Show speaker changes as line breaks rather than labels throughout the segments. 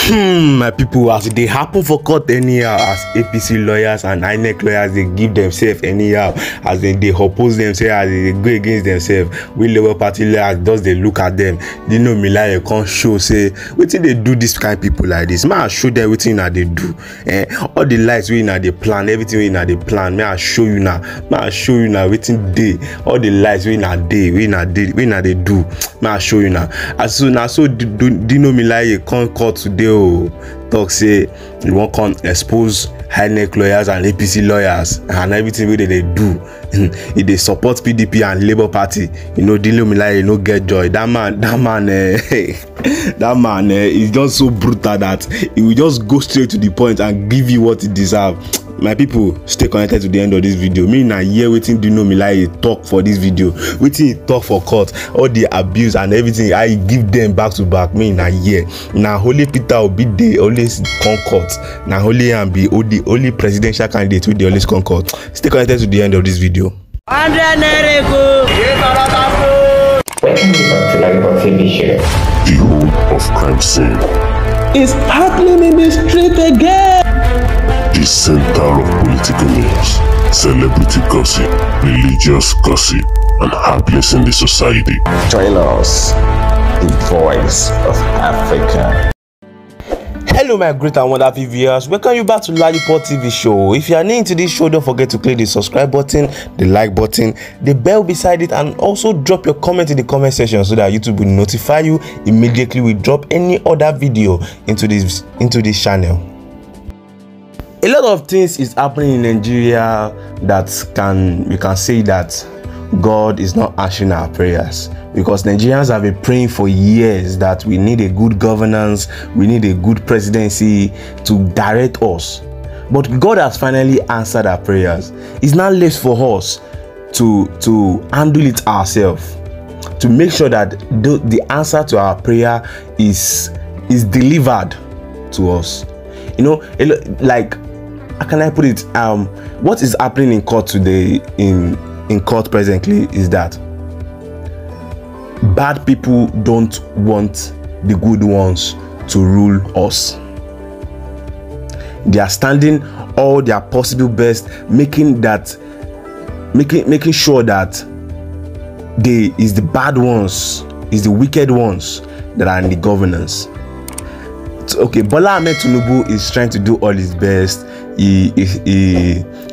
My people, as they happen for court anyhow, as APC lawyers and INEC lawyers, they give themselves anyhow, as they oppose themselves, as they go against themselves. We Labour Party lawyers, does they look at them? Dino Melaye can't show, say, what they do this kind of people like this? Man, I show them everything that they do. All the lights we now they plan, everything we now they plan. Man, I show you now. Man, I show you now everything day. All the lights we now day, we now they do. Man, I show you now. As soon as Dino Melaye can't court today. Talk say you won't come expose INEC lawyers and APC lawyers and everything wey they do. If they support PDP and Labour Party, Dino Melaye no get joy. That man is just so brutal that he will just go straight to the point and give you what he deserves. My people, stay connected to the end of this video. Me na hear wetin Dino Melaye talk for this video, wetin he talk for court, all the abuse and everything I give them back to back. Me na hear. Na holy Peter Obi dey always come court. Na holy and be the only presidential candidate with the always come court. Stay connected to the end of this video.
Welcome to Labour TV show.
The home of crime scene
is happening in the street again.
The center of political news, celebrity gossip, religious gossip, and happiness in the society.
Join us, the voice of Africa.
Hello my great and wonderful viewers, welcome you back to Lollipop TV show. If you are new to this show, don't forget to click the subscribe button, the like button, the bell beside it, and also drop your comment in the comment section so that YouTube will notify you immediately we drop any other video into this channel. A lot of things is happening in Nigeria that we can say that God is not answering our prayers, because Nigerians have been praying for years that we need a good governance, we need a good presidency to direct us. But God has finally answered our prayers. It's now left for us to handle it ourselves, to make sure that the answer to our prayer is delivered to us. Like, how can I put it? What is happening in court today, in court presently, is that bad people don't want the good ones to rule us. They are standing all their possible best, making sure that is the bad ones, is the wicked ones that are in the governance. Okay, Bola Tinubu is trying to do all his best. He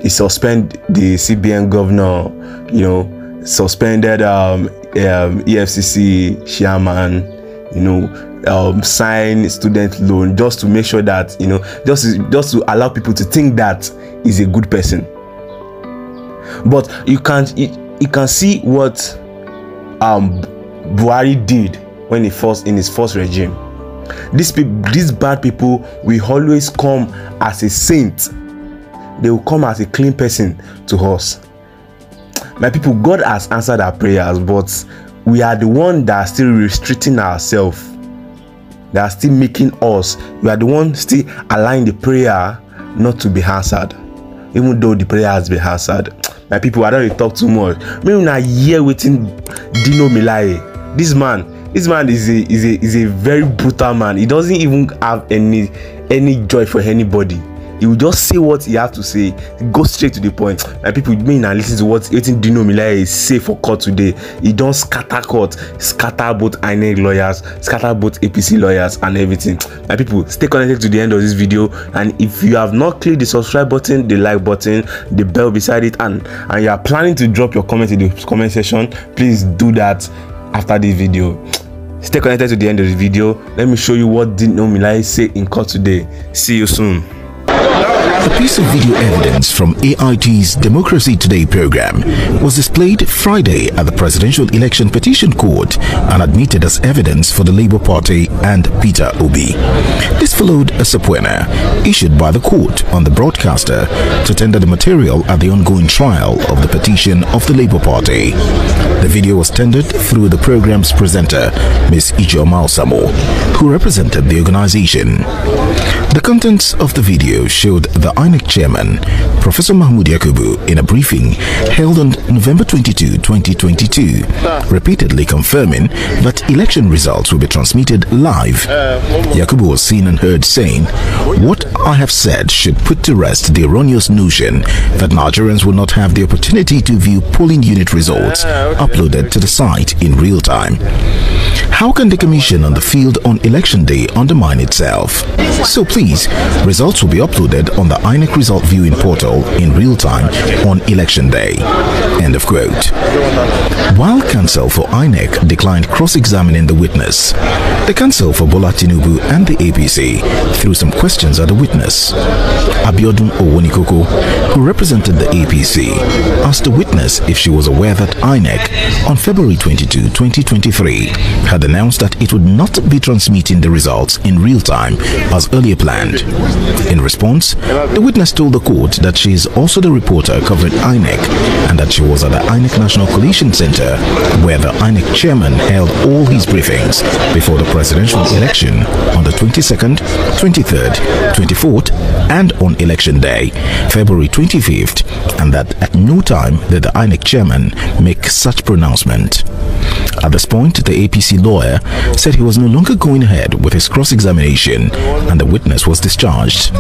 suspend the CBN governor, suspended EFCC chairman, sign student loan, just to make sure that just to allow people to think that he's a good person. But you can see what Buhari did when in his first regime. These bad people will always come as a saint. They will come as a clean person to us. My people, God has answered our prayers, but we are the one that are still restricting ourselves. They are still making us. We are the one still allowing the prayer not to be answered, even though the prayer has been answered. My people, I don't really talk too much. Maybe now here waiting Dino Melaye. This man is a very brutal man. He doesn't even have any joy for anybody. He will just say what he has to say, go straight to the point. And people may and listen to what Dino Melaye say for court today. He don't scatter court, scatter both INEC lawyers, scatter both APC lawyers and everything. My people, stay connected to the end of this video, and if you have not clicked the subscribe button, the like button, the bell beside it, and you are planning to drop your comment in the comment section, please do that after this video. Stay connected to the end of the video. Let me show you what Dino Melaye say in court today. See you soon.
A piece of video evidence from AIT's Democracy Today program was displayed Friday at the Presidential Election Petition Court and admitted as evidence for the Labour Party and Peter Obi. This followed a subpoena issued by the court on the broadcaster to tender the material at the ongoing trial of the petition of the Labour Party. The video was tendered through the program's presenter, Ms. Ijeoma Osamo, who represented the organization. The contents of the video showed the INEC chairman, Professor Mahmoud Yakubu, in a briefing held on November 22, 2022, repeatedly confirming that election results will be transmitted live. Yakubu was seen and heard saying, "What I have said should put to rest the erroneous notion that Nigerians will not have the opportunity to view polling unit results uploaded to the site in real time. How can the Commission on the field on election day undermine itself? So please, results will be uploaded on the INEC result viewing portal in real time on election day." End of quote. While counsel for INEC declined cross-examining the witness, the counsel for Bola Tinubu and the APC threw some questions at the witness. Abiodun Owonikoko, who represented the APC, asked the witness if she was aware that INEC on February 22, 2023 had announced that it would not be transmitting the results in real time as earlier planned. In response, the witness told the court that she is also the reporter covering INEC and that she was at the INEC National Coalition Center where the INEC chairman held all his briefings before the presidential election on the 22nd, 23rd, 24th and on election day, February 25th, and that at no time did the INEC chairman make such pronouncement. At this point, the APC lawyer said he was no longer going ahead with his cross-examination and the witness was discharged.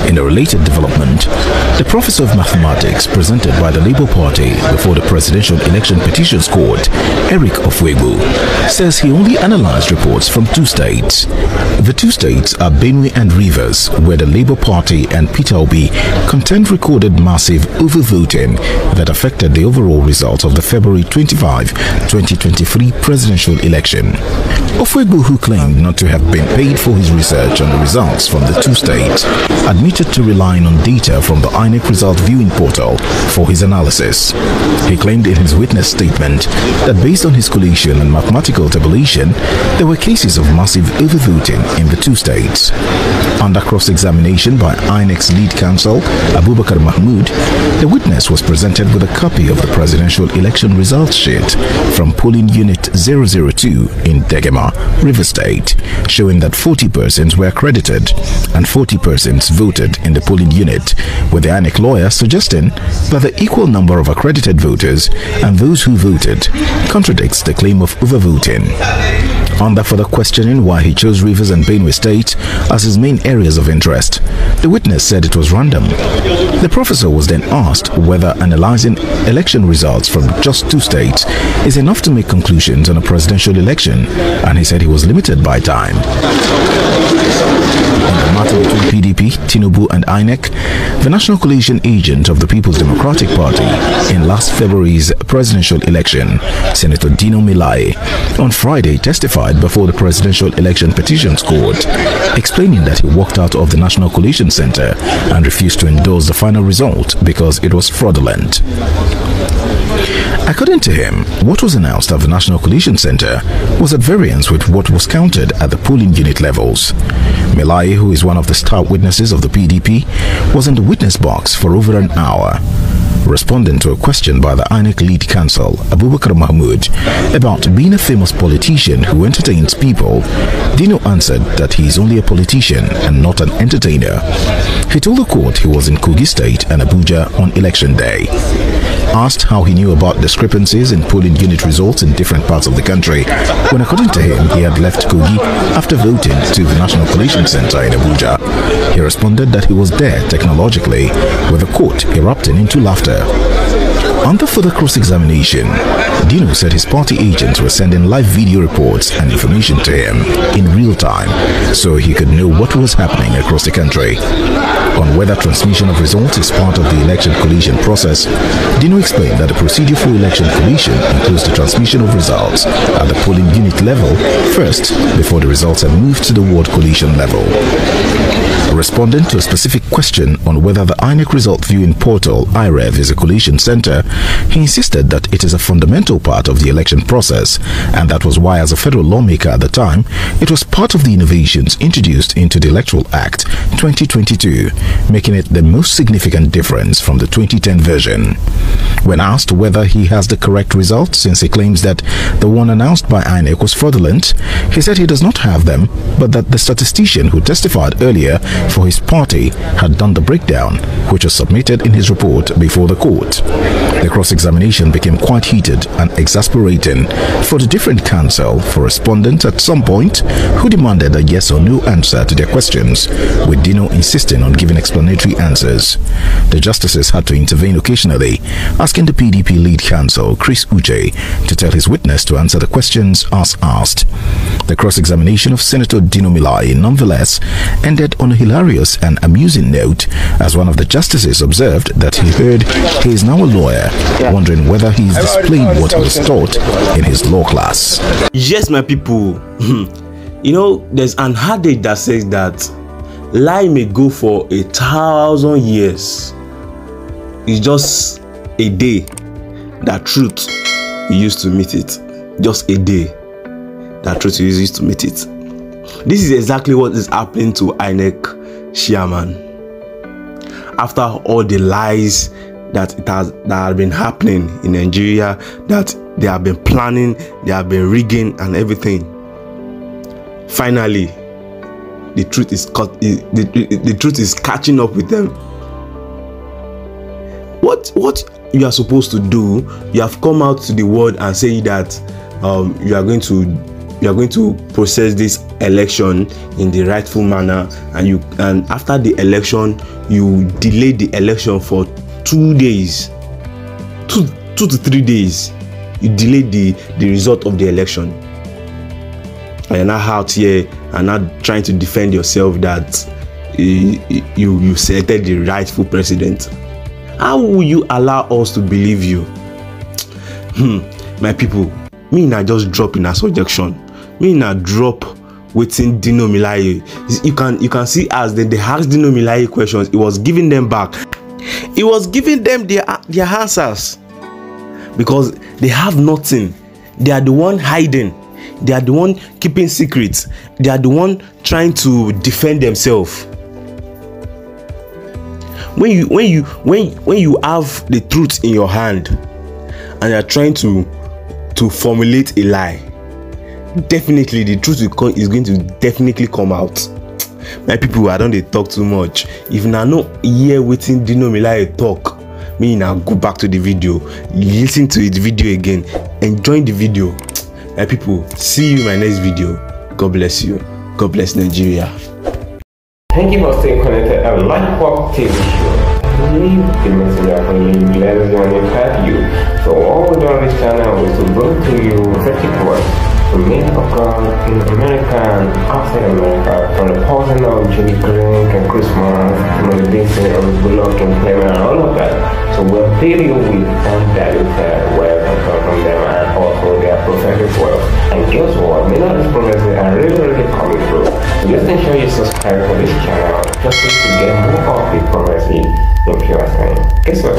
In a related development, the professor of mathematics presented by the Labour Party before the Presidential Election Petitions Court, Eric Ofwegbu, says he only analyzed reports from two states. The two states are Benue and Rivers, where the Labour Party and Peter Obi contend recorded massive overvoting that affected the overall result of the February 25, 2023 presidential election. Ofwegbu, who claimed not to have been paid for his research on the results from the two states, admitted to relying on data from the INEC result viewing portal for his analysis. He claimed in his witness statement that based on his collation and mathematical tabulation, there were cases of massive overvoting in the two states. Under cross-examination by INEC's lead counsel, Abubakar Mahmood, the witness was presented with a copy of the presidential election results sheet from polling unit 002 in Degema, River State, showing that 40 persons were accredited and 40 persons voted in the polling unit, with the INEC lawyer suggesting that the equal number of accredited voters and those who voted contradicts the claim of overvoting. Under further questioning why he chose Rivers and Benue State as his main areas of interest, the witness said it was random. The professor was then asked whether analyzing election results from just two states is enough to make conclusions on a presidential election, and he said he was limited by time. In the matter between PDP, Tinubu and INEC, the National Coalition agent of the People's Democratic Party in last February's presidential election, Senator Dino Melaye, on Friday testified before the Presidential Election Petitions Court, explaining that he walked out of the National Coalition Center and refused to endorse the final result because it was fraudulent. According to him, what was announced at the National Coalition Center was at variance with what was counted at the polling unit levels. Melaye, who is one of the star witnesses of the PDP, was in the witness box for over an hour. Responding to a question by the INEC lead counsel, Abubakar Mahmood, about being a famous politician who entertains people, Dino answered that he is only a politician and not an entertainer. He told the court he was in Kogi State and Abuja on election day. Asked how he knew about discrepancies in polling unit results in different parts of the country, when according to him he had left Kogi after voting to the National Coalition Center in Abuja, he responded that he was there technologically, with the court erupting into laughter. Under further cross-examination, Dino said his party agents were sending live video reports and information to him in real time so he could know what was happening across the country. On whether transmission of results is part of the election collation process, Dino explained that the procedure for election collation includes the transmission of results at the polling unit level first before the results are moved to the ward collation level. Responding to a specific question on whether the INEC result viewing portal IREV is a collation center, he insisted that it is a fundamental part of the election process, and that was why, as a federal lawmaker at the time, it was part of the innovations introduced into the Electoral Act 2022, making it the most significant difference from the 2010 version. When asked whether he has the correct result, since he claims that the one announced by INEC was fraudulent, he said he does not have them, but that the statistician who testified earlier for his party had done the breakdown, which was submitted in his report before the court. The cross-examination became quite heated and exasperating for the different counsel for respondents at some point, who demanded a yes or no answer to their questions, with Dino insisting on giving explanatory answers. The justices had to intervene occasionally, asking the PDP lead counsel, Chris Uche, to tell his witness to answer the questions as asked. The cross-examination of Senator Dino Melaye nonetheless ended on a hilarious and amusing note, as one of the justices observed that he heard he is now a lawyer, wondering whether he is displaying what he was taught in his law class.
Yes, my people. You know, there's an adage that says that lie may go for 1,000 years. It's just a day that truth used to meet it. Just a day that truth used to meet it. This is exactly what is happening to INEC chairman. After all the lies that have been happening in Nigeria, that they have been planning, they have been rigging and everything, finally the truth is catching up with them. What you are supposed to do, you have come out to the world and say that you are going to process this election in the rightful manner, and after the election you delay the election for 2 days, 2 to 3 days. You delay the result of the election, and you're not out here and not trying to defend yourself that you selected the rightful president. How will you allow us to believe you? My people, me na just drop in a suggestion. Me na drop waiting Dino Melaye. You can see as they asked Dino Melaye questions, he was giving them back. He was giving them their answers, because they have nothing. They are the one hiding. They are the one keeping secrets. They are the one trying to defend themselves. When you have the truth in your hand and you are trying to formulate a lie, definitely the truth is going to definitely come out. My people, I don't talk too much. If na no hear wetin Dino Melaye talk, me now go back to the video, listen to the video again, enjoy the video. My people, see you in my next video. God bless you. God bless Nigeria.
Thank you for staying connected and like Pop TV show. Leave the message for you, let us know and help you. So all we do on this channel is to bring to you prophetic words from men of God in America and outside America, from the person of Judy Green and Christmas, from the Disney of Bullock and Clement and all of that. So we'll fill you with undiluted words from them, and also their prophetic words. And guess what? Many of these prophecies are really coming through. So just ensure you subscribe to this channel just to get more of the prophecy in pure time. Guess what?